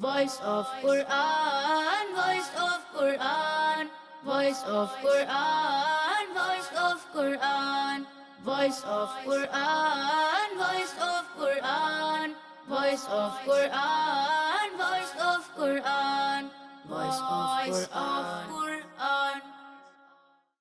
Voice of Quran, voice of Quran, voice of Quran, voice of Quran, voice of Quran, voice of Quran, voice of Quran, voice of Quran, voice of Quran.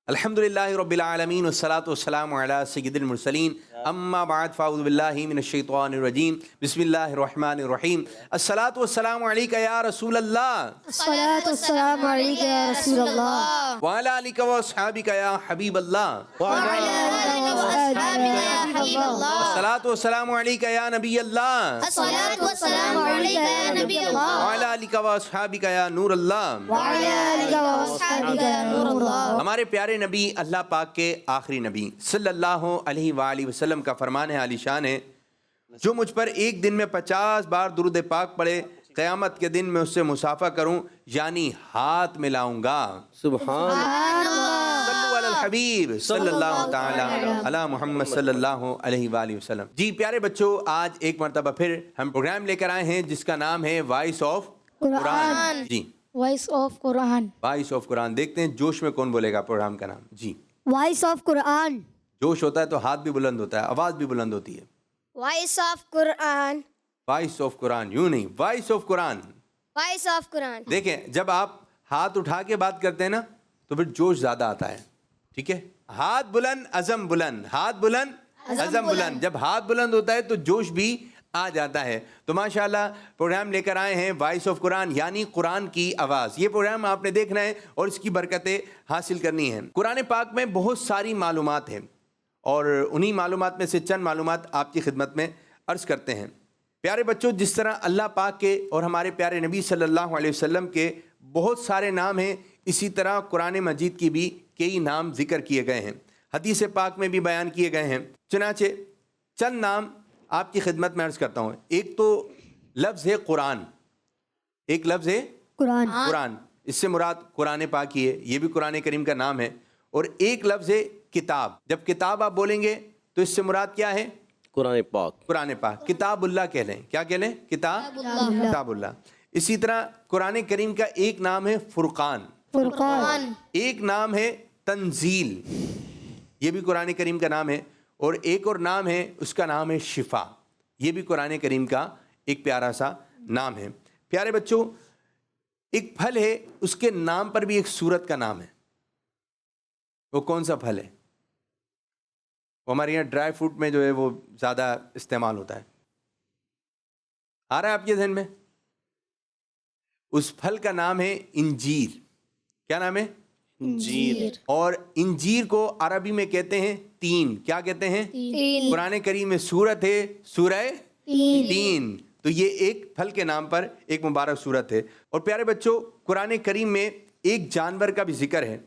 الحمدللہ رب العالمین والصلاة والسلام علی سید المرسلین اما بعد فاعوذ باللہ من الشیطان الرجیم بسم اللہ الرحمن الرحیم الصلاة والسلام علیکہ یا رسول اللہ الصلاة والسلام علیکہ یا رسول اللہ وعلی آلکہ و اصحابکہ یا حبیب اللہ وعلی آلہ وصحبہ یا حبیب اللہ الصلاة والسلام علیکہ یا نبی اللہ الصلاة والسلام علیکہ یا نبی اللہ وعلی آلکہ و اصحابکہ یا نور اللہ وعلی آلہ وصحبہ یا نور اللہ. ہمارے پیارے نبی اللہ پاک کے آخری نبی صلی اللہ علیہ وآلہ وسلم کا فرمان ہے عالی شان ہے، جو مجھ پر ایک دن میں 50 بار درود پاک پڑھے قیامت کے دن میں اس سے مصافحہ کروں یعنی ہاتھ ملاؤں گا. سبحان صلو علی الحبیب صلی اللہ تعالی علی محمد صلی اللہ علیہ وآلہ وسلم. جی پیارے بچوں، آج ایک مرتبہ پھر ہم پروگرام لے کر آئے ہیں جس کا نام ہے وائس آف قرآن. جی voice of Quran. Voice of Quran. دیکھتے ہیں جوش میں کون بولے گا پروگرام کا نام. جی وائس آف قرآن. جوش ہوتا ہے تو ہاتھ بھی بلند ہوتا ہے، آواز بھی بلند ہوتی ہے. Voice of Quran. Voice of Quran, یوں نہیں، voice of Quran. Voice of Quran. دیکھیں جب آپ ہاتھ اٹھا کے بات کرتے ہیں نا تو پھر جوش زیادہ آتا ہے. ٹھیک ہے، ہاتھ بلند عزم بلند، ہاتھ بلند عزم بلند. جب ہاتھ بلند ہوتا ہے تو جوش بھی آ جاتا ہے. تو ماشاءاللہ پروگرام لے کر آئے ہیں وائس آف قرآن یعنی قرآن کی آواز. یہ پروگرام آپ نے دیکھنا ہے اور اس کی برکتیں حاصل کرنی ہیں. قرآن پاک میں بہت ساری معلومات ہیں اور انہی معلومات میں سے چند معلومات آپ کی خدمت میں عرض کرتے ہیں. پیارے بچوں، جس طرح اللہ پاک کے اور ہمارے پیارے نبی صلی اللہ علیہ وسلم کے بہت سارے نام ہیں، اسی طرح قرآن مجید کی بھی کئی نام ذکر کیے گئے ہیں، حدیث پاک میں بھی بیان کیے گئے ہیں. چنانچہ چند نام آپ کی خدمت میں عرض کرتا ہوں. ایک تو لفظ ہے قرآن، ایک لفظ ہے قرآن. قرآن، اس سے مراد قرآن پاک ہی ہے، یہ بھی قرآن کریم کا نام ہے. اور ایک لفظ ہے کتاب. جب کتاب آپ بولیں گے تو اس سے مراد کیا ہے؟ قرآن پاک. قرآن پاک. کتاب اللہ کہہ لیں. کیا کہہ لیں؟ کتاب اللہ. اسی طرح قرآن کریم کا ایک نام ہے فرقان، فرقان. ایک نام ہے تنزیل، یہ بھی قرآن کریم کا نام ہے. اور ایک اور نام ہے، اس کا نام ہے شفا، یہ بھی قرآن کریم کا ایک پیارا سا نام ہے. پیارے بچوں، ایک پھل ہے، اس کے نام پر بھی ایک سورت کا نام ہے. وہ کون سا پھل ہے؟ وہ ہمارے یہاں ڈرائی فروٹ میں جو ہے وہ زیادہ استعمال ہوتا ہے. آ رہا ہے آپ کے ذہن میں؟ اس پھل کا نام ہے انجیر. کیا نام ہے؟ انجیر. اور انجیر کو عربی میں کہتے ہیں تین. کیا کہتے ہیں؟ تین. قرآن کریم میں سورت ہے سورہ تین. تو یہ ایک پھل کے نام پر ایک مبارک سورت ہے. اور پیارے بچوں، قرآن کریم میں ایک جانور کا بھی ذکر ہے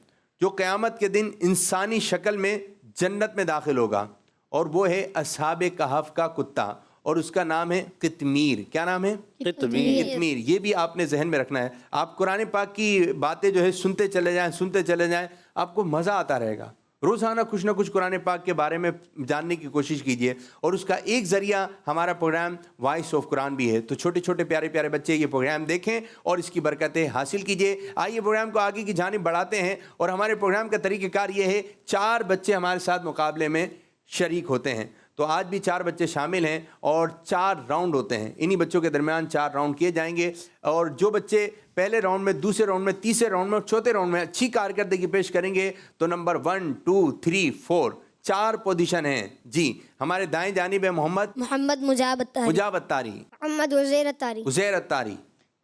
جو قیامت کے دن انسانی شکل میں جنت میں داخل ہوگا، اور وہ ہے اصحاب کہف کا کتا، اور اس کا نام ہے قطمیر. کیا نام ہے؟ قطمیر. یہ بھی آپ نے ذہن میں رکھنا ہے. آپ قرآن پاک کی باتیں جو ہے سنتے چلے جائیں، آپ کو مزہ آتا رہے گا. روزانہ کچھ نہ کچھ قرآن پاک کے بارے میں جاننے کی کوشش کیجئے، اور اس کا ایک ذریعہ ہمارا پروگرام وائس آف قرآن بھی ہے. تو چھوٹے چھوٹے پیارے پیارے بچے یہ پروگرام دیکھیں اور اس کی برکتیں حاصل کیجئے. آئیے پروگرام کو آگے کی جانب بڑھاتے ہیں. اور ہمارے پروگرام کا طریقہ کار یہ ہے، 4 بچے ہمارے ساتھ مقابلے میں شریک ہوتے ہیں. تو آج بھی 4 بچے شامل ہیں اور 4 راؤنڈ ہوتے ہیں. انہی بچوں کے درمیان 4 راؤنڈ کیے جائیں گے، اور جو بچے پہلے راؤنڈ میں، دوسرے راؤنڈ میں، تیسرے راؤنڈ میں اور چوتھے راؤنڈ میں اچھی کارکردگی پیش کریں گے تو نمبر 1 2 3 4 4 پوزیشن ہیں. جی ہمارے دائیں جانب ہے محمد مجاب الطاری. مجاب الطاری، محمد عزیر الطاری. عزیر الطاری،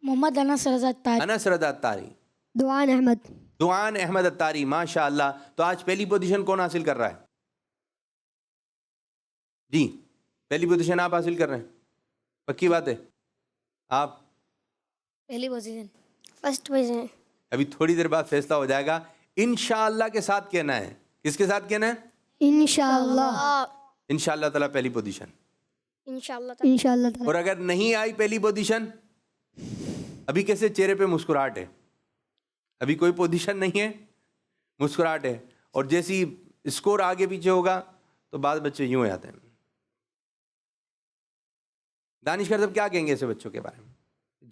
محمد انس رضا الطاری. انس رضا الطاری، دعان احمد. دعان احمد الطاری. ماشاء اللہ. تو آج پہلی پوزیشن کون حاصل کر رہا ہے؟ جی پہلی پوزیشن آپ حاصل کر رہے ہیں؟ پکی بات ہے؟ آپ پہلی پوزیشن. First position. ابھی تھوڑی دیر بعد فیصلہ ہو جائے گا. انشاءاللہ کے ساتھ کہنا ہے. کس کے ساتھ کہنا ہے؟ انشاءاللہ. انشاءاللہ تعالیٰ پہلی پوزیشن. انشاءاللہ. انشاءاللہ. اور اگر نہیں آئی پہلی پوزیشن، ابھی کیسے چہرے پہ مسکراہٹ ہے، ابھی کوئی پوزیشن نہیں ہے، مسکراہٹ ہے. اور جیسی اسکور آگے پیچھے ہوگا تو بعض بچے یوں ہو جاتے ہیں. دانش صاحب کیا کہیں گے ایسے بچوں کے بارے میں؟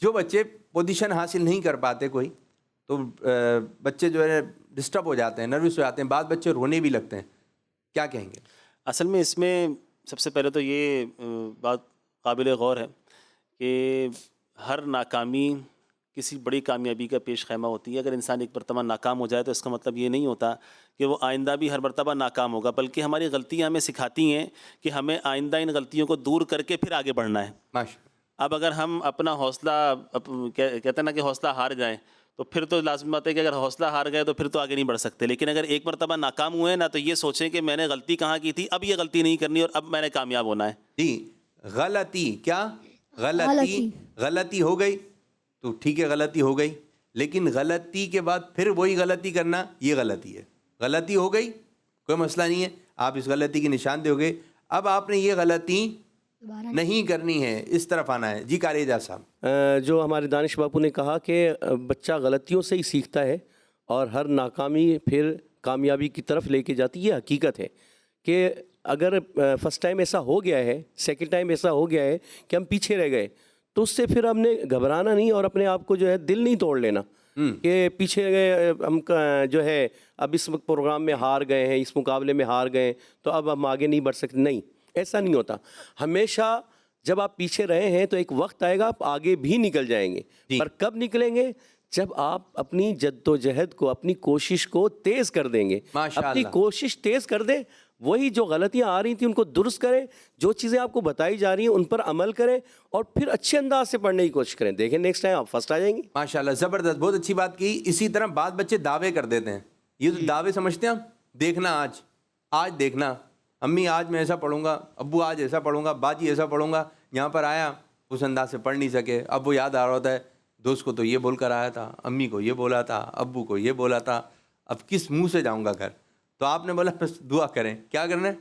جو بچے پوزیشن حاصل نہیں کر پاتے کوئی تو بچے جو ہے ڈسٹرب ہو جاتے ہیں، نروس ہو جاتے ہیں، بعض بچے رونے بھی لگتے ہیں، کیا کہیں گے؟ اصل میں اس میں سب سے پہلے تو یہ بات قابل غور ہے کہ ہر ناکامی کسی بڑی کامیابی کا پیش خیمہ ہوتی ہے. اگر انسان ایک مرتبہ ناکام ہو جائے تو اس کا مطلب یہ نہیں ہوتا کہ وہ آئندہ بھی ہر مرتبہ ناکام ہوگا، بلکہ ہماری غلطیاں ہمیں سکھاتی ہیں کہ ہمیں آئندہ ان غلطیوں کو دور کر کے پھر آگے بڑھنا ہے. ماشاء اب اگر ہم اپنا حوصلہ کہتے ہیں نا کہ حوصلہ ہار جائیں تو پھر تو لازم بات ہے کہ اگر حوصلہ ہار گئے تو پھر تو آگے نہیں بڑھ سکتے. لیکن اگر ایک مرتبہ ناکام ہوئے نا تو یہ سوچیں کہ میں نے غلطی کہاں کی تھی، اب یہ غلطی نہیں کرنی اور اب میں نے کامیاب ہونا ہے. جی غلطی کیا؟ غلطی ہو گئی تو ٹھیک ہے، غلطی ہو گئی، لیکن غلطی کے بعد پھر وہی غلطی کرنا یہ غلطی ہے. غلطی ہو گئی کوئی مسئلہ نہیں ہے، آپ اس غلطی کی نشاندہی ہو گئے، اب آپ نے یہ غلطی نہیں کرنی ہے، اس طرف آنا ہے. جی قاری اعجاز صاحب. جو ہمارے دانش باپو نے کہا کہ بچہ غلطیوں سے ہی سیکھتا ہے اور ہر ناکامی پھر کامیابی کی طرف لے کے جاتی ہے. حقیقت ہے کہ اگر فرسٹ ٹائم ایسا ہو گیا ہے، سیکنڈ ٹائم ایسا ہو گیا ہے کہ ہم پیچھے رہ گئے تو اس سے پھر ہم نے گھبرانا نہیں اور اپنے آپ کو جو ہے دل نہیں توڑ لینا کہ پیچھے گئے ہم جو ہے اب اس پروگرام میں ہار گئے ہیں، اس مقابلے میں ہار گئے تو اب ہم آگے نہیں بڑھ سکتے. نہیں، ایسا نہیں ہوتا. ہمیشہ جب آپ پیچھے رہے ہیں تو ایک وقت آئے گا آپ آگے بھی نکل جائیں گے. پر کب نکلیں گے؟ جب آپ اپنی جد و جہد کو، اپنی کوشش کو تیز کر دیں گے. اپنی کوشش تیز کر دیں، وہی جو غلطیاں آ رہی تھیں ان کو درست کریں، جو چیزیں آپ کو بتائی جا رہی ہیں ان پر عمل کریں اور پھر اچھے انداز سے پڑھنے کی کوشش کریں. دیکھیں نیکسٹ ٹائم آپ فرسٹ آ جائیں گے. ماشاءاللہ، زبردست، بہت اچھی بات کی. اسی طرح بعض بچے دعوے کر دیتے ہیں. یہ تو دعوے سمجھتے ہیں ہم، دیکھنا آج دیکھنا، امی آج میں ایسا پڑھوں گا، ابو آج ایسا پڑھوں گا، باجی ایسا پڑھوں گا. یہاں پر آیا اس انداز سے پڑھ نہیں سکے، اب وہ یاد آ رہا ہوتا ہے دوست کو تو یہ بول کر آیا تھا، امی کو یہ بولا تھا، ابو کو یہ بولا تھا، اب کس منہ سے جاؤں گا گھر. تو آپ نے بولا بس دعا کریں. کیا کرنا ہے؟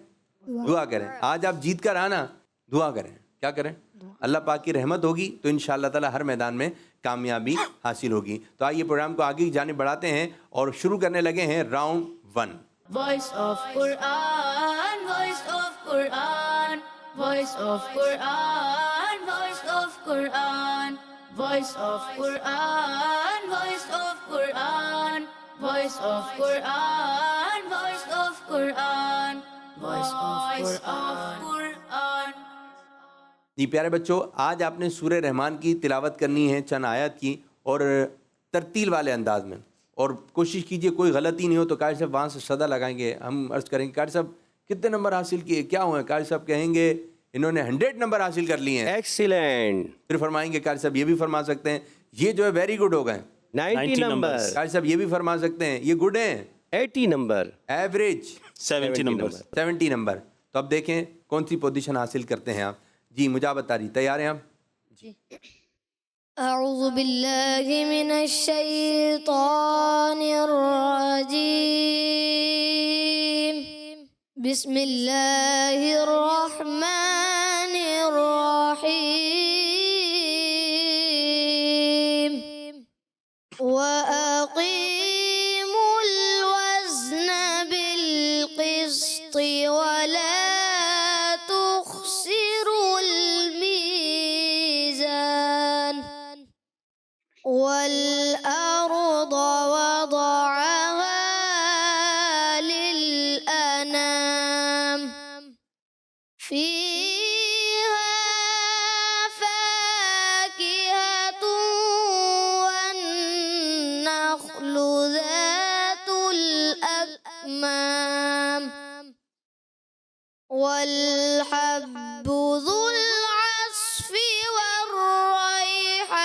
دعا کریں. آج آپ جیت کر آنا، دعا کریں. کیا کریں؟ اللہ پاک کی رحمت ہوگی تو انشاءاللہ تعالی ہر میدان میں کامیابی حاصل ہوگی. تو آئیے پروگرام کو آگے کی جانب بڑھاتے ہیں اور شروع کرنے لگے ہیں round 1. Voice of Quran, voice of Quran, voice of Quran, voice of Quran, voice of Quran, voice of Quran, voice of Quran, voice of Quran, voice of Quran. جی پیارے بچوں، آج آپ نے سورہ رحمان کی تلاوت کرنی ہے، چند آیات کی، اور ترتیل والے انداز میں. اور کوشش کیجئے کوئی غلطی نہیں ہو تو قاری صاحب وہاں سے صدا لگائیں گے، ہم عرض کریں گے قاری صاحب کتنے نمبر حاصل کیے، کیا ہوئے؟ قاری صاحب کہیں گے انہوں نے 100 نمبر حاصل کر لیے ہیں. ایکسیلنٹ. پھر فرمائیں گے قاری صاحب یہ بھی فرما سکتے ہیں یہ جو ہے ویری گڈ ہو گئے. 90 نمبر. قاری صاحب یہ بھی فرما سکتے ہیں یہ گڈ ہیں. 80 نمبر. Average 70 number. 70 نمبر. تو اب دیکھیں کون سی پوزیشن حاصل کرتے ہیں آپ. جی مجابت تاری، تیار ہیں آپ؟ جی. اعوذ باللہ من الشیطان الرجیم، بسم اللہ الرحمن الرحیم. وَأَقِيمُوا الْوَزْنَ بِالْقِسْطِ وَلَا تُخْسِرُوا الْمِيزَانَ. وَالْأَرْضَ وَضَعَهَا لِلْأَنَامِ فِيهَا فَاكِهَةٌ وَالنَّخْلُ ذَاتُ الْأَكْمَامِ وَالْحَبُّ ذُو الْعَصْفِ وَالرَّيْحَانُ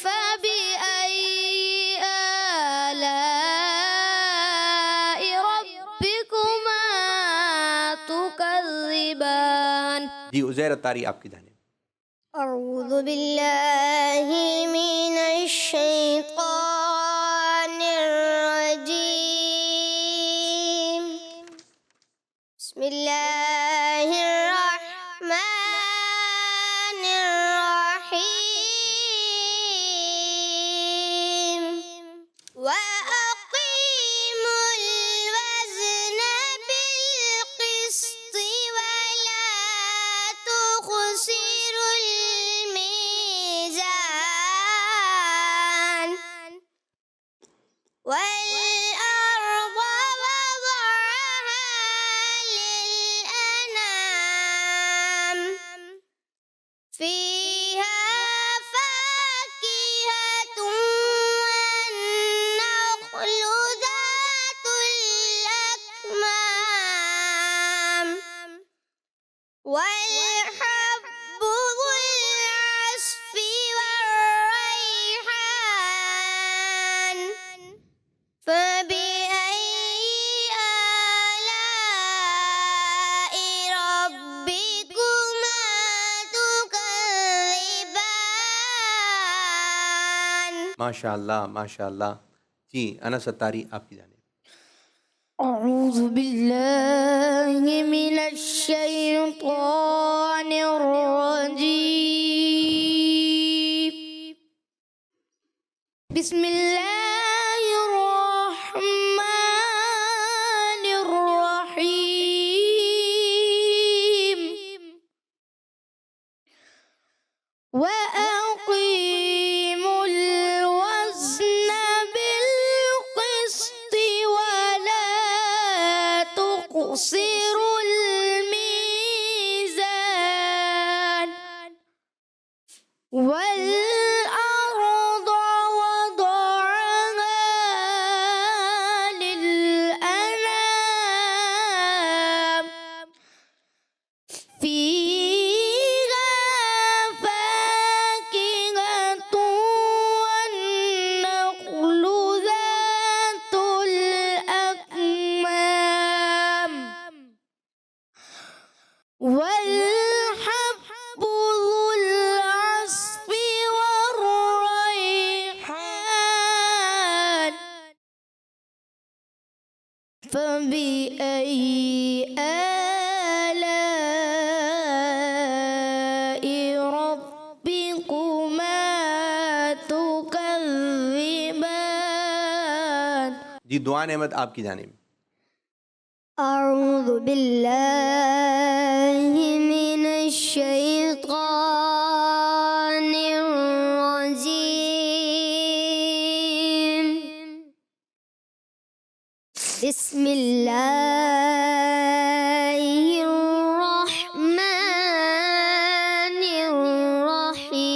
فَبِأَيِّ آلَاءِ رَبِّكُمَا تُكَذِّبَانِ. جی عزیر اتاری آپ کی جانب. اعوذ باللہ من الشیطان الرجیم، بسم اللہ الرحمن الرحیم. وَأَقِيمُوا الْوَزْنَ بِالْقِسْطِ وَلَا تُخْسِرُوا الْمِيزَانَ ماشاء اللہ ماشاء اللہ. جی انس ستاری آپ کی جانب. أعوذ بالله من الشيطان الرجيم. بسم الله الرحمن الرحيم. وأقيموا الوزن بالقسط ولا تخسروا الميزان. والأرض وضعها للأنام فيها فاكهة والنخل ذات الأكمام والحب ذو العصف والريحان. فبأي آلاء ربكما تكذبان. جی دعا نعمت آپ کی جانب. أعوذ بالله من الشيطان الرجيم. بسم الله الرحمن الرحيم.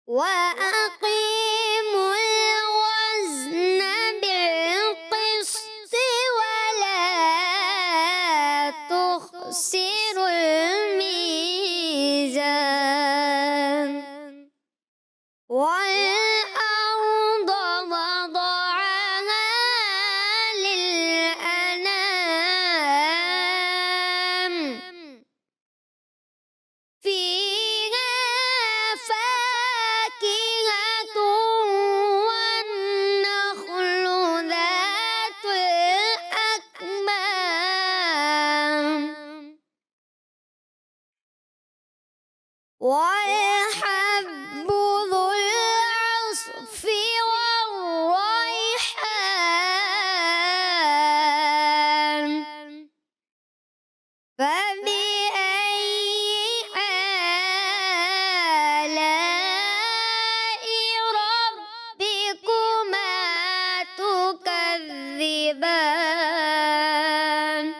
وأقيموا الوزن بالقسط ولا تخسروا الميزان. والأرض وضعها للأنام فيها فاكهة والنخل ذات الأكمام والحب ذو العصف والريحان. فبأي آلاء ربكما تكذبان.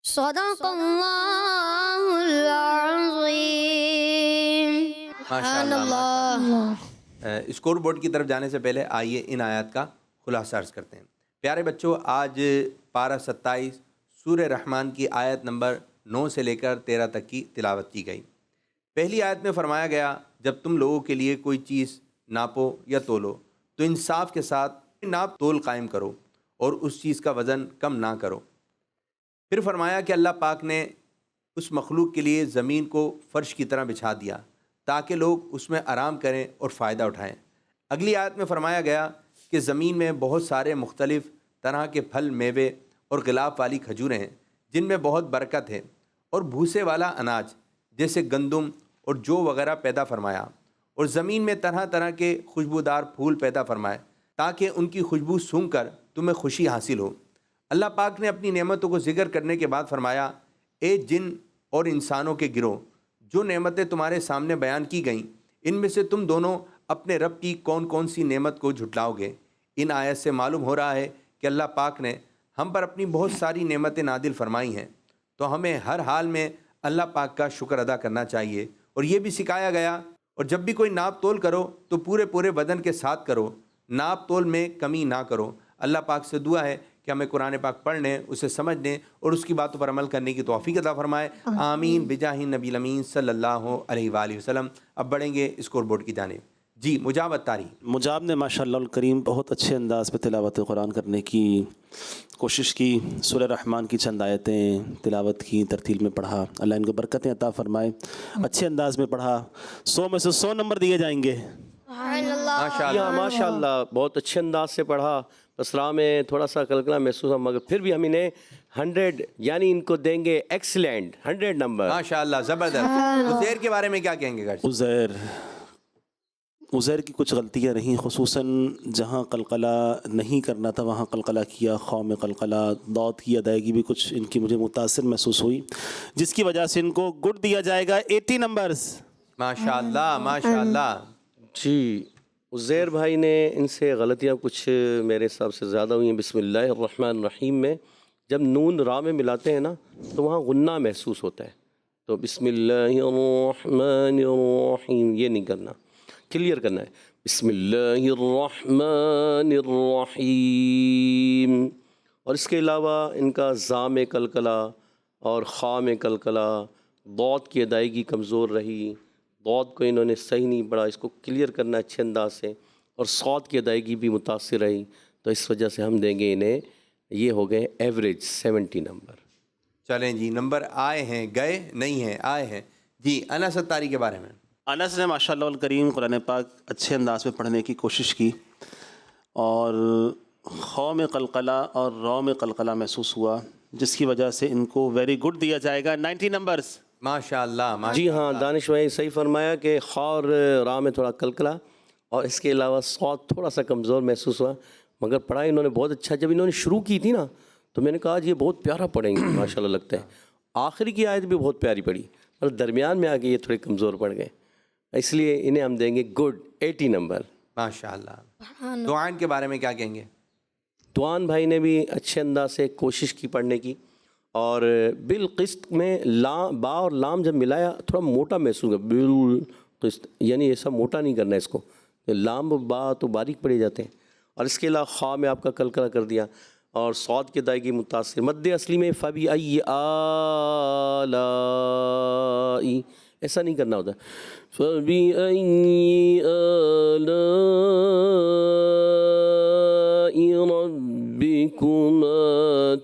صدق الله العظيم. ماشاء اللہ. اسکور بورڈ کی طرف جانے سے پہلے آئیے ان آیات کا خلاصہ عرض کرتے ہیں. پیارے بچوں، آج پارہ 27 سورہ رحمان کی آیت نمبر 9 سے لے کر 13 تک کی تلاوت کی گئی. پہلی آیت میں فرمایا گیا جب تم لوگوں کے لیے کوئی چیز ناپو یا تولو تو انصاف کے ساتھ ناپ تول قائم کرو اور اس چیز کا وزن کم نہ کرو. پھر فرمایا کہ اللہ پاک نے اس مخلوق کے لیے زمین کو فرش کی طرح بچھا دیا تاکہ لوگ اس میں آرام کریں اور فائدہ اٹھائیں. اگلی آیت میں فرمایا گیا کہ زمین میں بہت سارے مختلف طرح کے پھل، میوے اور غلاف والی کھجوریں ہیں جن میں بہت برکت ہے، اور بھوسے والا اناج جیسے گندم اور جو وغیرہ پیدا فرمایا، اور زمین میں طرح طرح کے خوشبودار پھول پیدا فرمائے تاکہ ان کی خوشبو سونگھ کر تمہیں خوشی حاصل ہو. اللہ پاک نے اپنی نعمتوں کو ذکر کرنے کے بعد فرمایا، اے جن اور انسانوں کے گروہ، جو نعمتیں تمہارے سامنے بیان کی گئیں ان میں سے تم دونوں اپنے رب کی کون کون سی نعمت کو جھٹلاؤ گے. ان آیت سے معلوم ہو رہا ہے کہ اللہ پاک نے ہم پر اپنی بہت ساری نعمتیں نادل فرمائی ہیں، تو ہمیں ہر حال میں اللہ پاک کا شکر ادا کرنا چاہیے. اور یہ بھی سکھایا گیا، اور جب بھی کوئی ناپ تول کرو تو پورے بدن کے ساتھ کرو، ناپ تول میں کمی نہ کرو. اللہ پاک سے دعا ہے کہ ہمیں قرآن پاک پڑھنے، اسے سمجھنے اور اس کی باتوں پر عمل کرنے کی توفیق عطا فرمائے. آمین بجاہ نبی الامین صلی اللہ علیہ وآلہ وسلم. اب بڑھیں گے اسکور بورڈ کی جانب. جی مجاب الطاری. مجاب نے ماشاء اللہ الکریم بہت اچھے انداز پہ تلاوت قرآن کرنے کی کوشش کی. سورہ رحمان کی چند آیتیں تلاوت کی، ترتیل میں پڑھا. اللہ ان کو برکتیں عطا فرمائے. اچھے انداز میں پڑھا. 100 میں سے 100 نمبر دیے جائیں گے. ماشاء اللہ. ماشاء اللہ بہت اچھے انداز سے پڑھا. بس راہ میں تھوڑا سا کلکلا محسوس ہوا، مگر پھر بھی ہم انہیں 100 یعنی ان کو دیں گے ایکسلنٹ 100 نمبر. ماشاء اللہ زبردست. عزیر کے بارے میں کیا کہیں گے؟ عزیر کی کچھ غلطیاں رہیں، خصوصاً جہاں قلقلہ نہیں کرنا تھا وہاں قلقلہ کیا. خاء میں قلقلہ، ضاد کی ادائیگی بھی کچھ ان کی مجھے متاثر محسوس ہوئی، جس کی وجہ سے ان کو گڈ دیا جائے گا 80 نمبرز. ماشاء اللہ ماشاء اللہ. جی عزیر بھائی نے ان سے غلطیاں کچھ میرے حساب سے زیادہ ہوئی ہیں. بسم اللہ الرحمن الرحیم میں جب نون را میں ملاتے ہیں نا تو وہاں غنہ محسوس ہوتا ہے. تو بسم اللہ الرحمن الرحیم یہ نہیں کرنا، کلیئر کرنا ہے بسم اللہ الرحمن الرحیم. اور اس کے علاوہ ان کا زا میں قلقلہ اور خاء میں قلقلہ، ضاد کی ادائیگی کمزور رہی. ضاد کو انہوں نے صحیح نہیں پڑھا، اس کو کلیئر کرنا اچھے انداز سے. اور صاد کی ادائیگی بھی متاثر رہی، تو اس وجہ سے ہم دیں گے انہیں، یہ ہو گئے ایوریج 70 نمبر. چلیں جی نمبر آئے ہیں، گئے نہیں ہیں، آئے ہیں. جی انس الطاری کے بارے میں. انس نے ماشاء اللہ الکریم قرآن پاک اچھے انداز میں پڑھنے کی کوشش کی، اور خاء میں قلقلہ اور را میں قلقلہ محسوس ہوا، جس کی وجہ سے ان کو ویری گڈ دیا جائے گا 90 نمبرز. ماشاء اللہ. جی ہاں دانش بھائی صحیح فرمایا کہ خاء اور را میں تھوڑا قلقلہ، اور اس کے علاوہ صاد تھوڑا سا کمزور محسوس ہوا، مگر پڑھائی انہوں نے بہت اچھا. جب انہوں نے شروع کی تھی نا تو میں نے کہا یہ بہت پیارا پڑھیں گے ماشاء اللہ لگتا ہے. آخری کی آیت بھی بہت پیاری پڑھی، اور درمیان میں آ کے یہ تھوڑے کمزور پڑ گئے، اس لیے انہیں ہم دیں گے گڈ 80 نمبر. ماشاء اللہ. دعائن کے بارے میں کیا کہیں گے؟ توان بھائی نے بھی اچھے انداز سے کوشش کی پڑھنے کی، اور بالقسط میں با اور لام جب ملایا تھوڑا موٹا محسوس ہوا. بالقسط یعنی ایسا موٹا نہیں کرنا ہے اس کو، لام و با تو باریک پڑے جاتے ہیں. اور اس کے علاوہ خاء میں آپ کا قلقلہ کر دیا، اور صاد کی ادائیگی متاثر. مد اصلی میں فبأي آلاء ایسا نہیں کرنا ہوتا. فبأي آلاء ربكما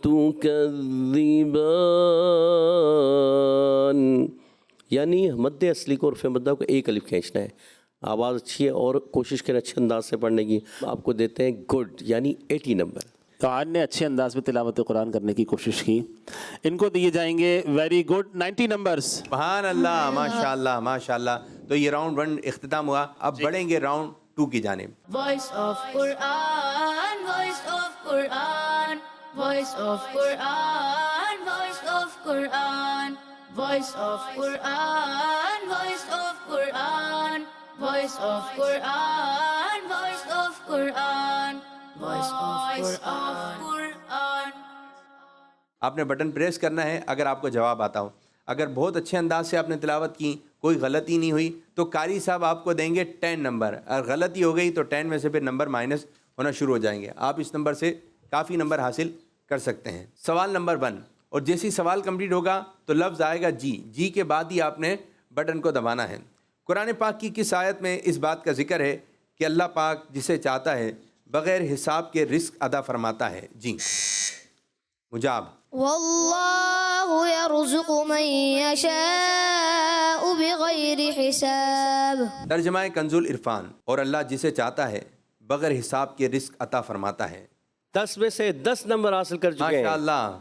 تكذبان، یعنی مد اصلی کو اور فے مدہ کو ایک الف کھینچنا ہے. آواز اچھی ہے اور کوشش کریں اچھے انداز سے پڑھنے کی. آپ کو دیتے ہیں گڈ یعنی 80 نمبر. توان نے اچھے انداز میں تلاوت قرآن کرنے کی کوشش کی، ان کو دیے جائیں گے ویری گڈ 90 نمبرز. سبحان اللہ ماشاء اللہ ماشاء اللہ. تو یہ راؤنڈ 1 اختتام ہوا. اب بڑھیں گے راؤنڈ 2 کی جانب. Voice of Quran, voice of Quran, voice of Quran, voice of Quran, voice of Quran, voice of Quran, voice of Quran, voice of Quran, voice of Quran. آپ نے بٹن پریس کرنا ہے اگر آپ کو جواب آتا ہو. اگر بہت اچھے انداز سے آپ نے تلاوت کی، کوئی غلطی نہیں ہوئی، تو قاری صاحب آپ کو دیں گے 10 نمبر. اگر غلطی ہو گئی تو 10 میں سے پھر نمبر مائنس ہونا شروع ہو جائیں گے. آپ اس نمبر سے کافی نمبر حاصل کر سکتے ہیں. سوال نمبر 1، اور جیسے سوال کمپلیٹ ہوگا تو لفظ آئے گا جی. جی کے بعد ہی آپ نے بٹن کو دبانا ہے. قرآن پاک کی کس آیت میں اس بات کا ذکر ہے کہ اللہ پاک جسے چاہتا ہے بغیر حساب کے رزق عطا فرماتا ہے؟ جی مجاب. واللہ یرزق من یشاء بغیر حساب. ترجمہ کنز العرفان. اور اللہ جسے چاہتا ہے بغیر حساب کے رزق عطا فرماتا ہے. 10 میں سے 10 نمبر حاصل کر چکے ہیں. ماشاء اللہ.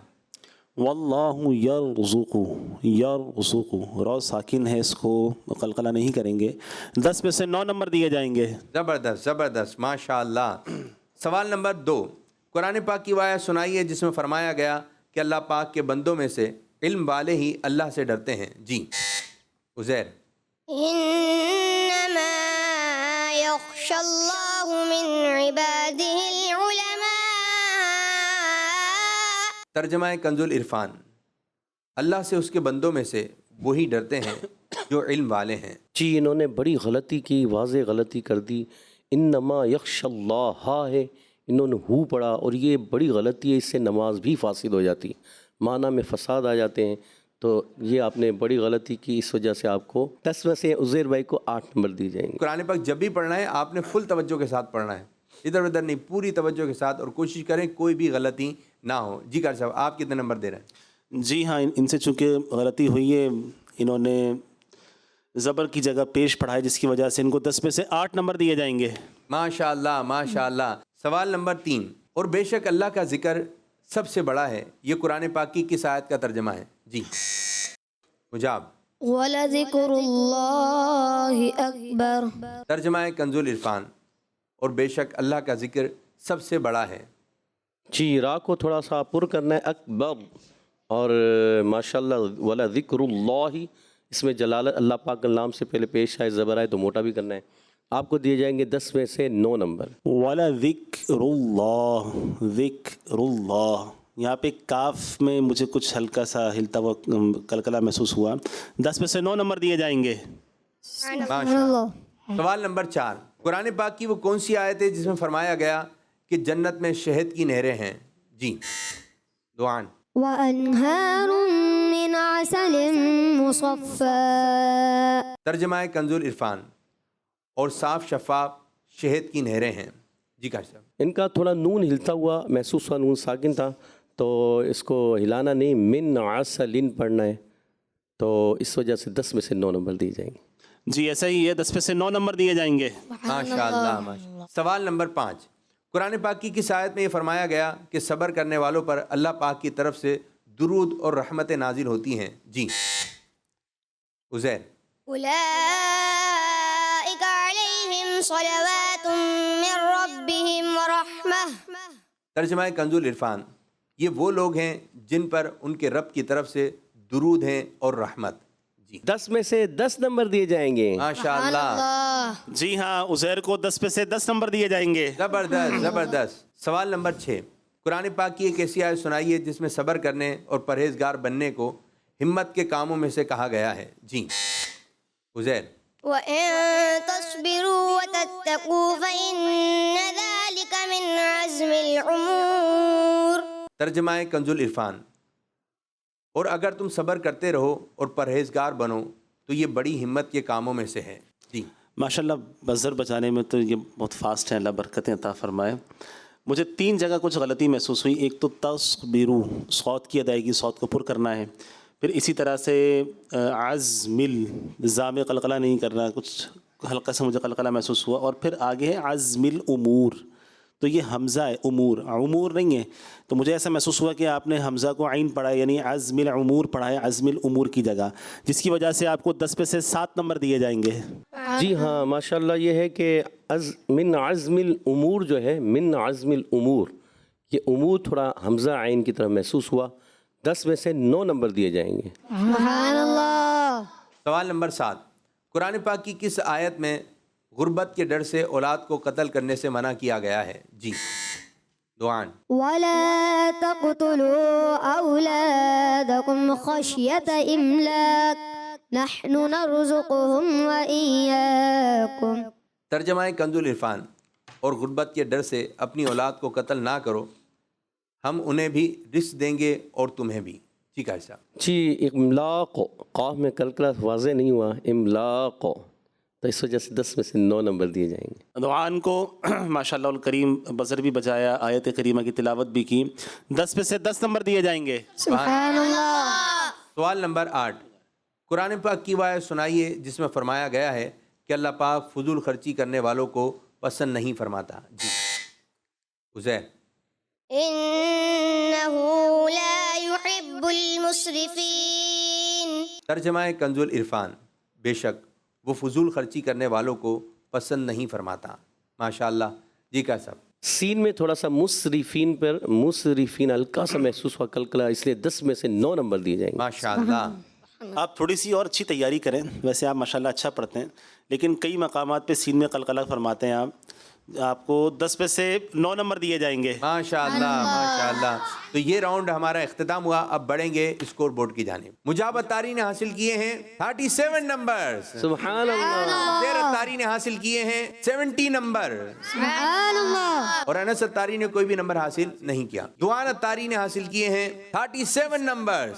واللہ یرزق، یرزق را ساکن ہے، اس کو قلقلہ نہیں کریں گے. 10 میں سے 9 نمبر دیے جائیں گے. زبردست زبردست ماشاء اللہ. سوال نمبر 2، قرآن پاک کی وہ آیت سنائیے جس میں فرمایا گیا کہ اللہ پاک کے بندوں میں سے علم والے ہی اللہ سے ڈرتے ہیں. جی عزیر. انما یخشی اللہ من عباده العلماء. ترجمہ کنز العرفان. اللہ سے اس کے بندوں میں سے وہی ڈرتے ہیں جو علم والے ہیں. جی انہوں نے بڑی غلطی کی، واضح غلطی کر دی. انما یخشی اللہ ہے، انہوں نے ہو پڑھا، اور یہ بڑی غلطی ہے، اس سے نماز بھی فاسد ہو جاتی، معنی میں فساد آ جاتے ہیں. تو یہ آپ نے بڑی غلطی کی، اس وجہ سے آپ کو 10 میں سے عزیر بھائی کو 8 نمبر دیے جائیں گے۔ قرآن پاک جب بھی پڑھنا ہے آپ نے فل توجہ کے ساتھ پڑھنا ہے، ادھر ادھر نہیں، پوری توجہ کے ساتھ، اور کوشش کریں کوئی بھی غلطی نہ ہو۔ جی قاری صاحب آپ کتنے نمبر دے رہے ہیں؟ جی ہاں، ان سے چونکہ غلطی ہوئی ہے، انہوں نے زبر کی جگہ پیش پڑھا ہے، جس کی وجہ سے ان کو 10 میں سے 8 نمبر دیے جائیں گے۔ ماشاء اللہ ماشاء اللہ۔ سوال نمبر 3، اور بے شک اللہ کا ذکر سب سے بڑا ہے، یہ قرآن پاک کی کس آیت کا ترجمہ ہے؟ جی مجاب۔ وَلَذِكْرُ اللَّهِ أَكْبَرُ۔ ترجمہ ہے کنز العرفان، اور بے شک اللہ کا ذکر سب سے بڑا ہے۔ جی را کو تھوڑا سا پر کرنا ہے، اکبر، اور ماشاءاللہ ولا ذکر اللہ، اس میں جلالت اللہ پاک کا نام سے پہلے پیش آئے، زبر آئے تو موٹا بھی کرنا ہے۔ آپ کو دیے جائیں گے 10 میں سے 9 نمبر۔ وَلَا ذِكْرُ اللَّهِ، ذِكْرُ اللَّهِ، یہاں پہ کاف میں مجھے کچھ ہلکا سا ہلتا ہوا کلکلا محسوس ہوا، 10 میں سے 9 نمبر دیے جائیں گے۔ ماشاء اللہ۔ سوال نمبر 4، قرآن پاک کی وہ کون سی آیت ہے جس میں فرمایا گیا کہ جنت میں شہد کی نہریں ہیں؟ جی دعان۔ وَأَنْهَارٌ مِّنْ عَسَلٍ مُّصَفًّى۔ ترجمہ ہے کنز العرفان، اور صاف شفاف شہد کی نہریں ہیں۔ جی قاری صاحب۔ ان کا تھوڑا نون ہلتا ہوا محسوس ہوا، نون ساکن تھا، تو اس کو ہلانا نہیں، من عسل پڑھنا ہے، تو اس وجہ سے 10 میں سے 9 نمبر دیے جائیں گے۔ جی ایسا ہی ہے، 10 میں سے 9 نمبر دیے جائیں گے۔ ماشاء اللہ ماشاء اللہ۔ سوال نمبر 5، قرآن پاک کی کس آیت میں یہ فرمایا گیا کہ صبر کرنے والوں پر اللہ پاک کی طرف سے درود اور رحمتیں نازل ہوتی ہیں؟ جی عزیر۔ أولئك عليهم صلوات من ربهم ورحمة۔ ترجمہ ہے کنز العرفان، یہ وہ لوگ ہیں جن پر ان کے رب کی طرف سے درود ہیں اور رحمت۔ جی 10 میں سے 10 نمبر دیے جائیں گے۔ ماشاء اللہ۔ جی ہاں، عزیر کو 10 میں سے 10 نمبر دیے جائیں گے۔ زبردست زبردست۔ سوال نمبر 6، قرآن پاک کی ایک ایسی آیت سنائیے جس میں صبر کرنے اور پرہیزگار بننے کو ہمت کے کاموں میں سے کہا گیا ہے؟ جی عزیر۔ وَإِن تَصْبِرُوا وَتَتَّقُوا فَإِنَّ ذَلِكَ مِنْ عَزْمِ الْأُمُورِ۔ ترجمہ ہے کنز العرفان، اور اگر تم صبر کرتے رہو اور پرہیزگار بنو تو یہ بڑی ہمت کے کاموں میں سے ہے۔ جی ماشاءاللہ، بزر بچانے میں تو یہ بہت فاسٹ ہیں، اللہ برکتیں عطا فرمائے۔ مجھے 3 جگہ کچھ غلطی محسوس ہوئی۔ ایک تو تصبرو، صوت کی ادائیگی، صوت کو پر کرنا ہے، پھر اسی طرح سے عزمل، زام قلقلہ نہیں کرنا، کچھ ہلکا سا مجھے قلقلہ محسوس ہوا، اور پھر آگے ہے عزم الامور، تو یہ حمزہ ہے، امور، عمور نہیں ہے، تو مجھے ایسا محسوس ہوا کہ آپ نے حمزہ کو عین پڑھا ہے، یعنی عزم العمور پڑھا ہے عزم الامور کی جگہ، جس کی وجہ سے آپ کو 10 میں سے 7 نمبر دیے جائیں گے۔ جی ہاں ماشاءاللہ، یہ ہے کہ من عزم الامور جو ہے، من عزم الامور، یہ امور تھوڑا حمزہ عین کی طرح محسوس ہوا، 10 میں سے 9 نمبر دیے جائیں گے۔ سبحان اللہ۔ سوال نمبر 7، قرآن پاک کی کس آیت میں غربت کے ڈر سے اولاد کو قتل کرنے سے منع کیا گیا ہے؟ جی دعان۔ وَلَا تَقْتُلُوا أَوْلَادَكُمْ خَشْيَةَ إِمْلَاقٍ نَحْنُ نَرْزُقُهُمْ وَإِيَّاكُمْ۔ ترجمہ ہے کنز العرفان، اور غربت کے ڈر سے اپنی اولاد کو قتل نہ کرو، ہم انہیں بھی رزق دیں گے اور تمہیں بھی۔ جی قاری صاحب۔ جی املاق، قاف میں کلکلا واضح نہیں ہوا، املاق، تو اس وجہ سے 10 میں سے 9 نمبر دیے جائیں گے۔ دعان کو ماشاءاللہ الکریم بزر بھی بجایا، آیت کریمہ کی تلاوت بھی کی، 10 میں سے 10 نمبر دیے جائیں گے۔ سبحان اللہ۔ سوال نمبر 8، قرآن پاک کی وہ آیت سنائیے جس میں فرمایا گیا ہے کہ اللہ پاک فضول خرچی کرنے والوں کو پسند نہیں فرماتا؟ جی عزیر۔ إِنَّهُ لَا يُحِبُّ الْمُسْرِفِينَ۔ ترجمہ ہے کنز العرفان، بے شک وہ فضول خرچی کرنے والوں کو پسند نہیں فرماتا۔ ماشاءاللہ۔ جی کیا صاحب۔ سین میں تھوڑا سا مصرفین پر، مصرفین ہلکا سا محسوس ہوا کلکلا، اس لیے 10 میں سے 9 نمبر دیے جائیں گے۔ ماشاءاللہ۔ آپ تھوڑی سی اور اچھی تیاری کریں، ویسے آپ ماشاءاللہ اچھا پڑھتے ہیں، لیکن کئی مقامات پہ سین میں قلقلہ فرماتے ہیں آپ، آپ کو 10 میں سے 9 نمبر دیے جائیں گے. ماشاءاللہ ماشاءاللہ. تو یہ راؤنڈ ہمارا اختتام ہوا. اب بڑھیں گے اسکور بورڈ کی جانب. مجاب اتاری نے حاصل کیے ہیں 37 نمبر. سبحان اللہ. زیر اتاری نے حاصل کیے ہیں 70 نمبر. سبحان اللہ. اور انس اتاری نے کوئی بھی نمبر حاصل نہیں کیا. دوان اتاری نے حاصل کیے ہیں 37 نمبر.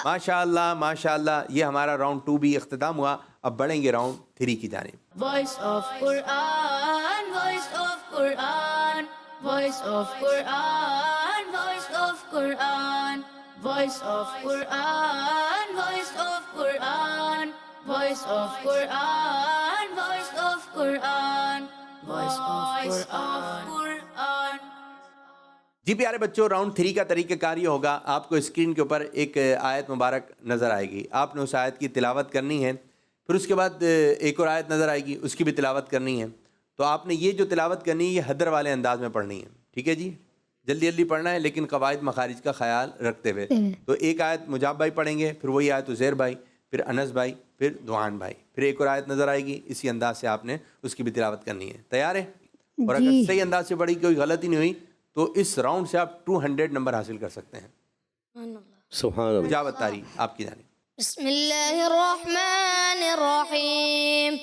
ماشاءاللہ ماشاءاللہ. یہ ہمارا راؤنڈ 2 بھی اختتام ہوا. اب بڑھیں گے راؤنڈ 3 کی جانب. Voice of Quran, voice of Quran, voice of Quran, voice of Quran, voice of Quran, voice of Quran, voice of Quran, voice of Quran, voice of Quran. جی پیارے بچوں، راؤنڈ 3 کا طریقہ کار یہ ہوگا. آپ کو اسکرین کے اوپر ایک آیت مبارک نظر آئے گی. آپ نے اس آیت کی تلاوت کرنی ہے. پھر اس کے بعد ایک اور آیت نظر آئے گی، اس کی بھی تلاوت کرنی ہے. تو آپ نے یہ جو تلاوت کرنی ہے یہ حدر والے انداز میں پڑھنی ہے. ٹھیک ہے جی، جلدی جلدی پڑھنا ہے لیکن قواعد مخارج کا خیال رکھتے ہوئے. تو ایک آیت مجاب بھائی پڑھیں گے، پھر وہی آیت عزیر بھائی، پھر انس بھائی، پھر دوان بھائی، پھر ایک اور آیت نظر آئے گی. اسی انداز سے آپ نے اس کی بھی تلاوت کرنی ہے. تیار ہے؟ اور اگر صحیح انداز سے پڑھی کوئی غلطی نہیں ہوئی تو اس راؤنڈ سے آپ 200 نمبر حاصل کر سکتے ہیں. سبحان اللہ. مجاب اتاری آپ کی جانب. بسم الله الرحمن الرحيم.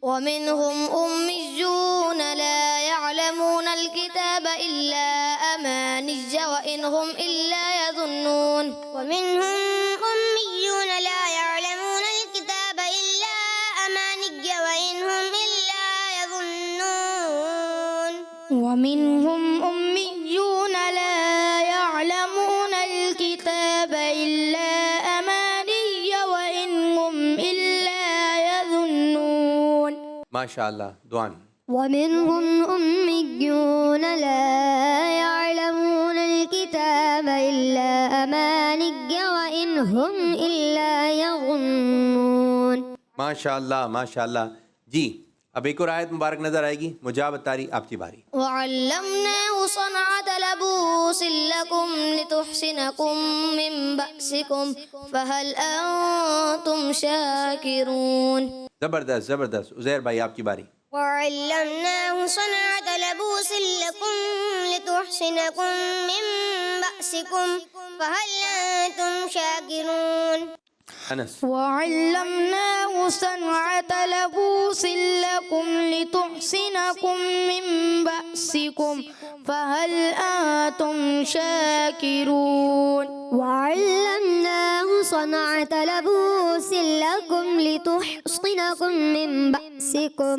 ومنهم أميون لا يعلمون الكتاب إلا أماني وإن هم إلا يظنون. ومنهم أميون لا يعلمون الكتاب إلا أماني وإن هم إلا يظنون. ومنهم أميون لا يعلمون الكتاب إلا ماشاء اللہ. دوان. ومنهم أميون لا يعلمون الكتاب إلا أماني وإن هم إلا يظنون. ماشاء اللہ ماشاء اللہ. جی اب ایک اور آیت مبارک نظر آئے گی. مجاب اتاری آپ کی باری. وعلمناه صنعة لبوس لكم لتحسنكم من بأسكم فهل أنتم شاكرون. زبردست زبردست. عزیر بھائی آپ کی باری. وعلمناه صنعة لبوس لكم لتحسنكم من بأسكم فهل أنتم شاكرون. انس. وعلمناه صنعة لبوس لكم لتحسنكم من بأسكم فهل أنتم شاكرون. وعلمناه صنعة لبوس لكم لتحسنكم من بأسكم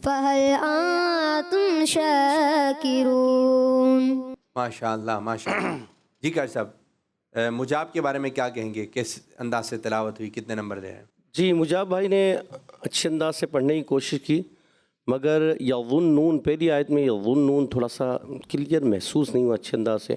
فهل أنتم شاكرون. ماشاء اللہ ماشاء اللہ. جی کر صاحب، مجاب کے بارے میں کیا کہیں گے؟ کس انداز سے تلاوت ہوئی؟ کتنے نمبر دے ہیں؟ جی مجاب بھائی نے اچھے انداز سے پڑھنے کی کوشش کی، مگر یظنون پہلی آیت میں یظنون تھوڑا سا کلیئر محسوس نہیں ہوا اچھے انداز سے،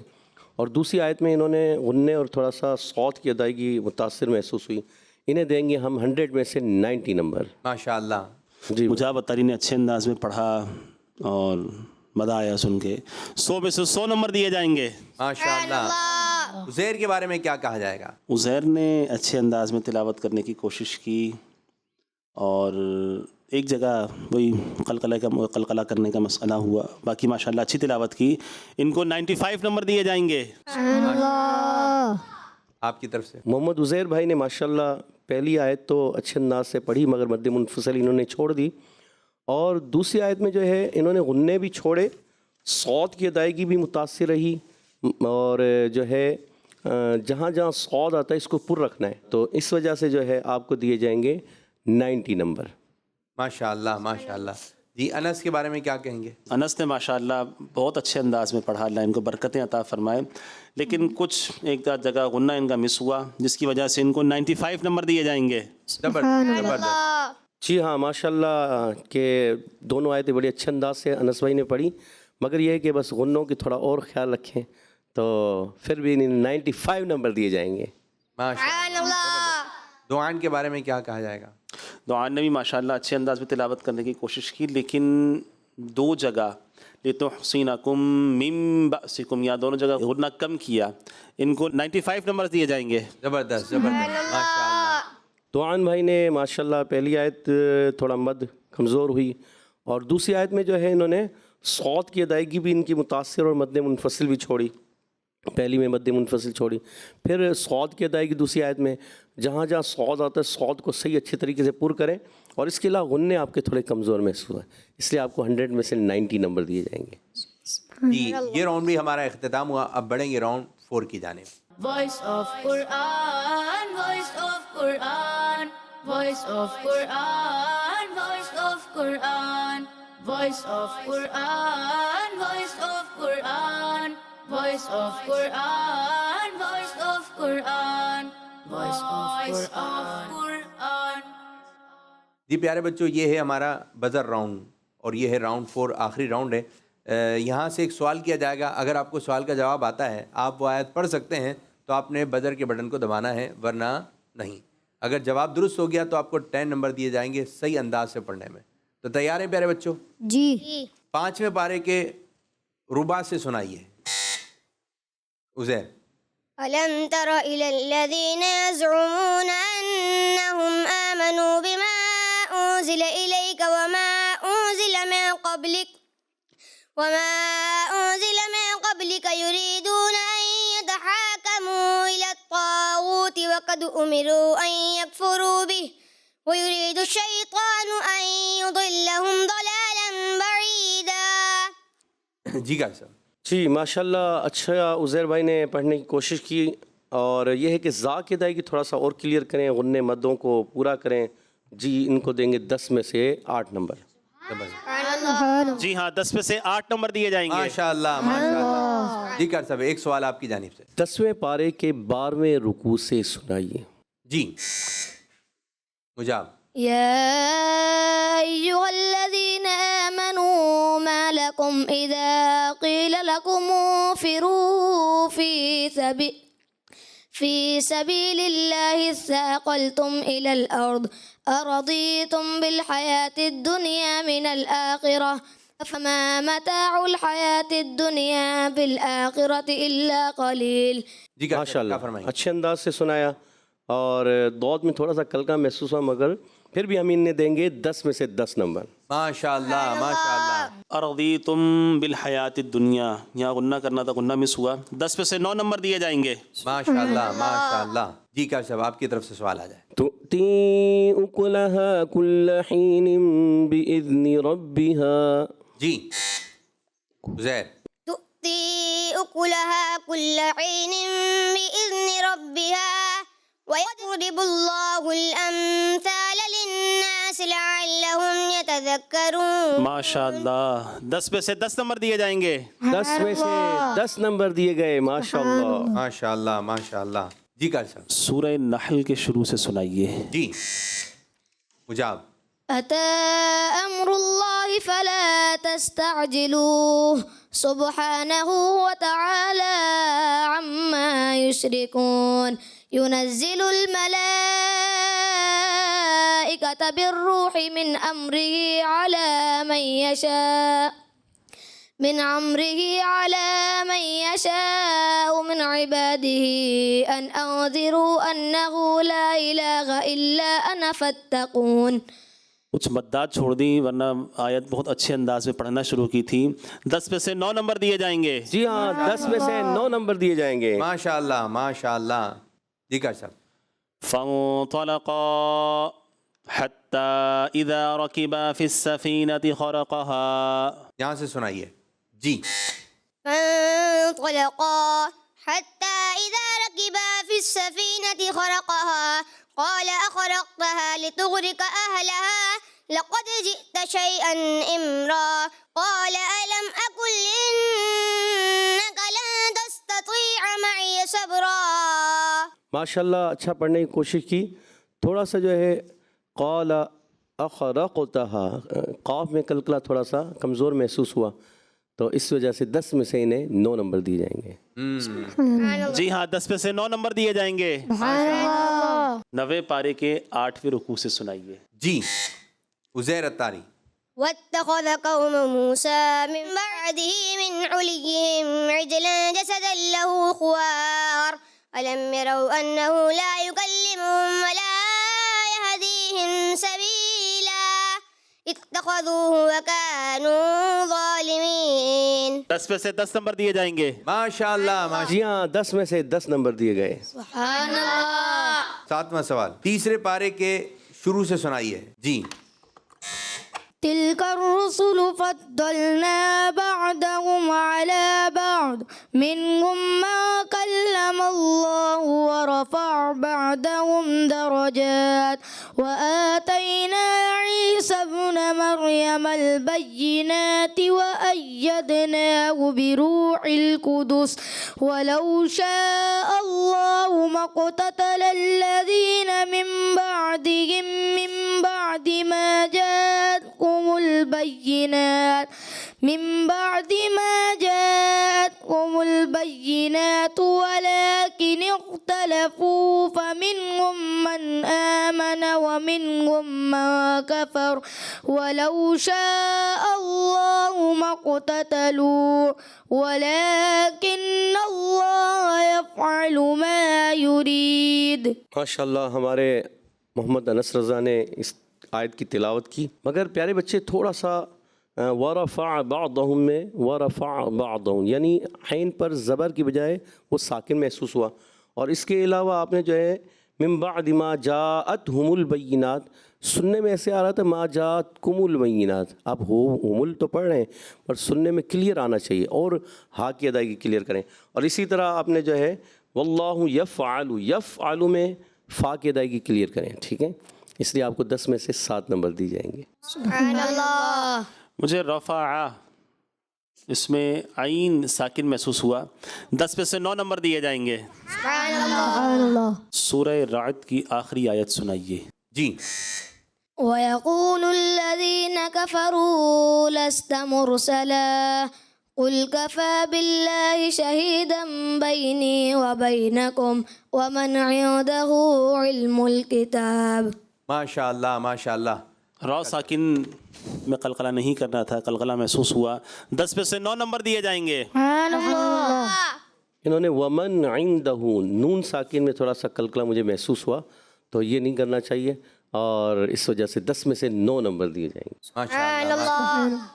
اور دوسری آیت میں انہوں نے غنّے اور تھوڑا سا صوت کی ادائیگی متاثر محسوس ہوئی. انہیں دیں گے ہم 100 میں سے 90 نمبر. ماشاء اللہ. جی مجاب اتاری نے اچھے انداز میں پڑھا اور مزہ آیا سن کے. 100 میں سے 100 نمبر دیے جائیں گے. ماشاء اللہ. عزیر کے بارے میں کیا کہا جائے گا؟ عزیر نے اچھے انداز میں تلاوت کرنے کی کوشش کی اور ایک جگہ وہی قلقلہ کرنے کا مسئلہ ہوا. باقی ماشاءاللہ اچھی تلاوت کی. ان کو 95 نمبر دیے جائیں گے. آپ کی طرف سے. محمد عزیر بھائی نے ماشاءاللہ پہلی آیت تو اچھے انداز سے پڑھی مگر مد منفصل انہوں نے چھوڑ دی، اور دوسری آیت میں جو ہے انہوں نے غنّے بھی چھوڑے، صوت کی ادائیگی بھی متاثر رہی، اور جو ہے جہاں جہاں صوت آتا ہے اس کو پر رکھنا ہے، تو اس وجہ سے جو ہے آپ کو دیے جائیں گے 90 نمبر. ماشاء اللہ ماشاء اللہ. جی انس کے بارے میں کیا کہیں گے؟ انس نے ماشاءاللہ بہت اچھے انداز میں پڑھا. اللہ ان کو برکتیں عطا فرمائے. لیکن کچھ ایک جگہ غنہ ان کا مس ہوا جس کی وجہ سے ان کو 95 نمبر دیے جائیں گے. زبردست. جی ہاں ماشاءاللہ کہ دونوں آیتیں بڑے اچھے انداز سے انس بھائی نے پڑھی، مگر یہ ہے کہ بس غنوں کی تھوڑا اور خیال رکھیں تو پھر بھی 95 نمبر دیے جائیں گے. ماشاء اللہ. دعان کے بارے میں کیا کہا جائے گا؟ دعان نے بھی ماشاءاللہ اچھے انداز میں تلاوت کرنے کی کوشش کی، لیکن 2 جگہ لتحصنکم من بأسکم یا دونوں جگہ غنہ کم کیا. ان کو 95 نمبر دیے جائیں گے. زبردست زبردست. ماشاءاللہ. دعان بھائی نے ماشاءاللہ پہلی آیت تھوڑا مد کمزور ہوئی اور دوسری آیت میں جو ہے انہوں نے صاد کی ادائیگی بھی ان کی متاثر اور مد منفصل بھی چھوڑی. پہلی میں مد منفصل چھوڑی, پھر صاد کی ادائیگی دوسری آیت میں. جہاں جہاں صاد آتا ہے صاد کو صحیح اچھے طریقے سے پر کریں. اور اس کے علاوہ غنّے آپ کے تھوڑے کمزور محسوس ہوئے, اس لیے آپ کو 100 میں سے 90 نمبر دیے جائیں گے. جی یہ راؤنڈ بھی ہمارا اختتام ہوا. اب بڑھیں گے راؤنڈ 4 کی جانب. Voice of Quran, voice of Quran, voice of Quran, voice of Quran, voice of Quran, voice of Quran, voice of Quran, voice of Quran, voice of Quran. جی پیارے بچوں, یہ ہے ہمارا بزر راؤنڈ اور یہ ہے راؤنڈ 4, آخری راؤنڈ ہے. یہاں سے ایک سوال کیا جائے گا. اگر آپ کو سوال کا جواب آتا ہے, آپ وہ آیت پڑھ سکتے ہیں تو آپ نے بزر کے بٹن کو دبانا ہے, ورنہ نہیں. اگر جواب درست ہو گیا تو آپ کو 10 نمبر دیے جائیں گے صحیح انداز سے پڑھنے میں. تو تیار ہیں پیارے بچوں؟ جی. 5ویں پارے کے ربع سے سنائیے. عزیر. ألم تر إلى الذين يزعمون أنهم آمنوا بما أنزل إليك وما أنزل من قبلك يريدون أن يتحاكموا إلى الطاغوت وقد أمروا أن يكفروا به ويريد الشيطان أن يضلهم ضلالا بعيدا. جی گا صاحب. جی ماشاءاللہ, اچھا عزیر بھائی نے پڑھنے کی کوشش کی. اور یہ ہے کہ ذا کی ادائیگی تھوڑا سا اور کلیئر کریں, غنّے مدوں کو پورا کریں. جی ان کو دیں گے 10 میں سے 8 نمبر. جی ہاں 10 میں سے 8 نمبر دیے جائیں گے. ماشاءاللہ ماشاءاللہ. جی کر صاحب ایک سوال آپ کی جانب سے. 10ویں پارے کے 12ویں رکوع سے سنائیے. جی مجاب. يا أيها الذين آمنوا ما لكم إذا قيل لكم انفروا في سبيل الله اثاقلتم إلى الأرض أرضيتم بالحياة الدنيا من الآخرة فما متاع الحياة الدنيا بالآخرة إلا قليل. جی کیا ماشاءاللہ فرمائیں. اچھے انداز سے سنایا. اور دعوت میں تھوڑا سا کلکا محسوس ہوا, مگر پھر بھی ہم انہیں دیں گے 10 میں سے 10 نمبر. ماشاءاللہ ماشاءاللہ. ارضیتم بالحیات الدنیا, یہاں غنہ کرنا تھا, غنہ مس ہوا. 10 میں سے 9 نمبر دیے جائیں گے. ماشاءاللہ ماشاءاللہ. جی کیا صاحب آپ کی طرف سے سوال آ جائے. تؤتی اکلها کل حین باذن ربها. جی عزیر. تؤتي أكلها كل حين بإذن ربها ويضرب الله الأمثال للناس لعلهم يتذكرون. ماشاءاللہ 10 میں سے 10 نمبر دیے جائیں گے. 10 میں سے 10 نمبر دیے گئے. ماشاءاللہ ماشاءاللہ ماشاءاللہ. جی کر صاحب. سورہ نحل کے شروع سے سنائیے. جی مجاب. أتى أمر الله فلا تستعجلوه سبحانه وتعالى عما يشركون. ينزل الملائكة بالروح من أمره على من يشاء من عباده أن أنذروا أنه لا إله إلا أنا فاتقون. کچھ مدات چھوڑ دیں ورنہ آیت بہت اچھے انداز میں پڑھنا شروع کی تھی. 10 میں سے 9 نمبر دیے جائیں گے. جی ہاں 10 میں سے 9 نمبر دیے جائیں گے. ماشاءاللہ ماشاءاللہ. جی کر صاحب. فانطلقا حتى إذا ركبا في السفينة خرقها. یہاں سے سنائیے. جی. فانطلقا حتى إذا ركبا في السفينة خرقها قال أخرقتها لتغرق أهلها لقد جئت شيئا إمرا قال ألم أقل إنك لن تستطيع معي صبرا. ماشاءاللہ اچھا پڑھنے کی کوشش کی. تھوڑا سا جو ہے قال اخرقتها, قاف میں کلکلا تھوڑا سا کمزور محسوس ہوا, تو اس وجہ سے 10 میں سے انہیں 9 نمبر دیے جائیں گے. جی ہاں 10 میں سے 9 نمبر دیے جائیں گے. 9ویں پارے کے 8ویں رکوع سے سنائیے. جی عزیر الطاری. واتخذ قوم موسى من بعده من عليهم عجلا جسدا له خوار ألم يروا أنه لا يكلمهم ولا يهديهم سبيلا اتخذوا فاتخذوه وكانوا ظالمين. 10 میں سے 10 نمبر دیے جائیں گے. ماشاءاللہ. جی ہاں 10 میں سے 10 نمبر دیے گئے. سبحان اللہ. 7واں سوال تیسرے پارے کے شروع سے سنائیے جی. تلك الرسل فضلنا بعضهم على بعض منهم ما كلم الله ورفع بعضهم درجات وآتينا عيسى ابن مريم البينات وأيدناه بروح القدس ولو شاء الله ما اقتتل الذين من بعدهم من بعد ما جاءتهم البينات ولكن اختلفوا فمنهم من آمن ومنهم من كفر ولو شاء الله ما اقتتلوا ولكن الله يفعل ما يريد. ماشاء اللہ ہمارے محمد انس رضا نے اس آیت کی تلاوت کی. مگر پیارے بچے تھوڑا سا ورفع بعضهم میں ورفع بعضهم یعنی عین پر زبر کی بجائے وہ ساکن محسوس ہوا. اور اس کے علاوہ آپ نے جو ہے من بعد ما جاءتهم البینات سننے میں ایسے آ رہا تھا ما جاءتکم البینات. آپ ہمل تو پڑھ رہے ہیں پر سننے میں کلیئر آنا چاہیے اور ہا کی ادائیگی کلیئر کریں. اور اسی طرح آپ نے جو ہے واللہ یفعل یفعل میں فا کی ادائیگی کلیئر کریں. ٹھیک ہے اس لیے آپ کو 10 میں سے 7 نمبر دی جائیں گے. سبحان اللہ. مجھے رفع اس میں عین ساکن محسوس ہوا. 10 میں سے 9 نمبر دیے جائیں گے. سبحان اللہ. سورہ رعد کی آخری آیت سنائیے جی. ويقول الذين كفروا لست مرسلا قل كفى بالله شهيدا بيني وبينكم ومن عنده علم الكتاب. ماشاءاللہ ماشاءاللہ. را ساکن میں قلقلہ نہیں کرنا تھا, قلقلہ محسوس ہوا. 10 میں سے 9 نمبر دیے جائیں گے. سبحان اللہ. انہوں نے ومن عندہ نون ساکن میں تھوڑا سا قلقلہ مجھے محسوس ہوا تو یہ نہیں کرنا چاہیے اور اس وجہ سے 10 میں سے 9 نمبر دیے جائیں گے. ماشاءاللہ.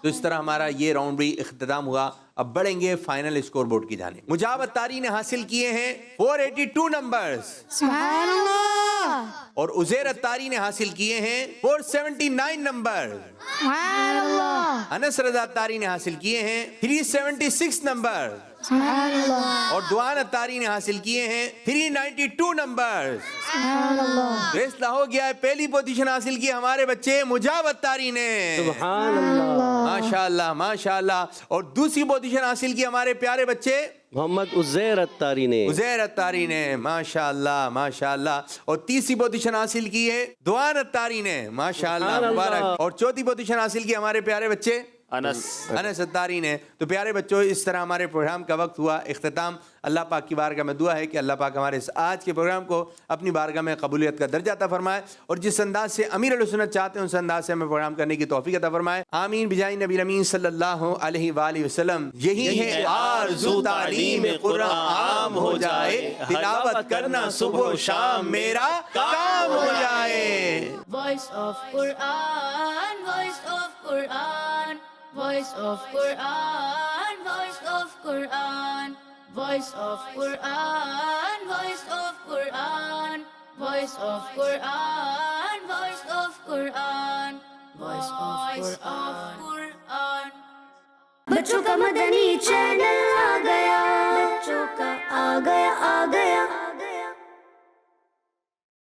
تو اس طرح ہمارا یہ راؤنڈ بھی اختتام ہوا. اب بڑھیں گے فائنل اسکور بورڈ کی جانب. مجاب اتاری نے حاصل کیے ہیں 482 نمبرز سبحان اللہ. اور عزیر اتاری نے حاصل کیے ہیں 479 نمبر. سبحان اللہ. انس رضا اتاری نے حاصل کیے ہیں 376 نمبر. سبحان اللہ. اور دوان اتاری نے حاصل کیے ہیں 392 نمبر. سبحان اللہ. فیصلہ ہو گیا ہے. پہلی پوزیشن حاصل کی ہمارے بچے مجاب اتاری نے. سبحان اللہ. ماشاءاللہ ماشاءاللہ. اور دوسری پوزیشن حاصل کی ہمارے پیارے بچے محمد عزیر اتاری نے. عزیر اتاری نے. ماشاءاللہ ماشاءاللہ. اور تیسری پوزیشن حاصل کی ہے دوان اتاری نے. ماشاءاللہ مبارک. اور چوتھی پوزیشن حاصل کی ہمارے پیارے بچے انس اتاری نے. تو پیارے بچوں اس طرح ہمارے پروگرام کا وقت ہوا اختتام. اللہ پاک کی بارگاہ میں دعا ہے کہ اللہ پاک ہمارے اس آج کے پروگرام کو اپنی بارگاہ میں قبولیت کا درجہ عطا فرمائے اور جس انداز سے امیر اہل سنت چاہتے ہیں اس انداز سے ہمیں پروگرام کرنے کی توفیق عطا فرمائے. آمین بجائے نبی امین صلی اللہ علیہ وآلہ وسلم. یہی ہے آرزو تعلیم قرآن عام ہو جائے, تلاوت کرنا صبح و شام میرا کام ہو جائے. Voice of Quran, voice of Quran, voice of Quran, voice of Quran, voice of Quran, voice of Quran, voice of Quran, voice of Quran, voice of Quran. بچوں کا مدنی چینل آ گیا, بچوں کا آ گیا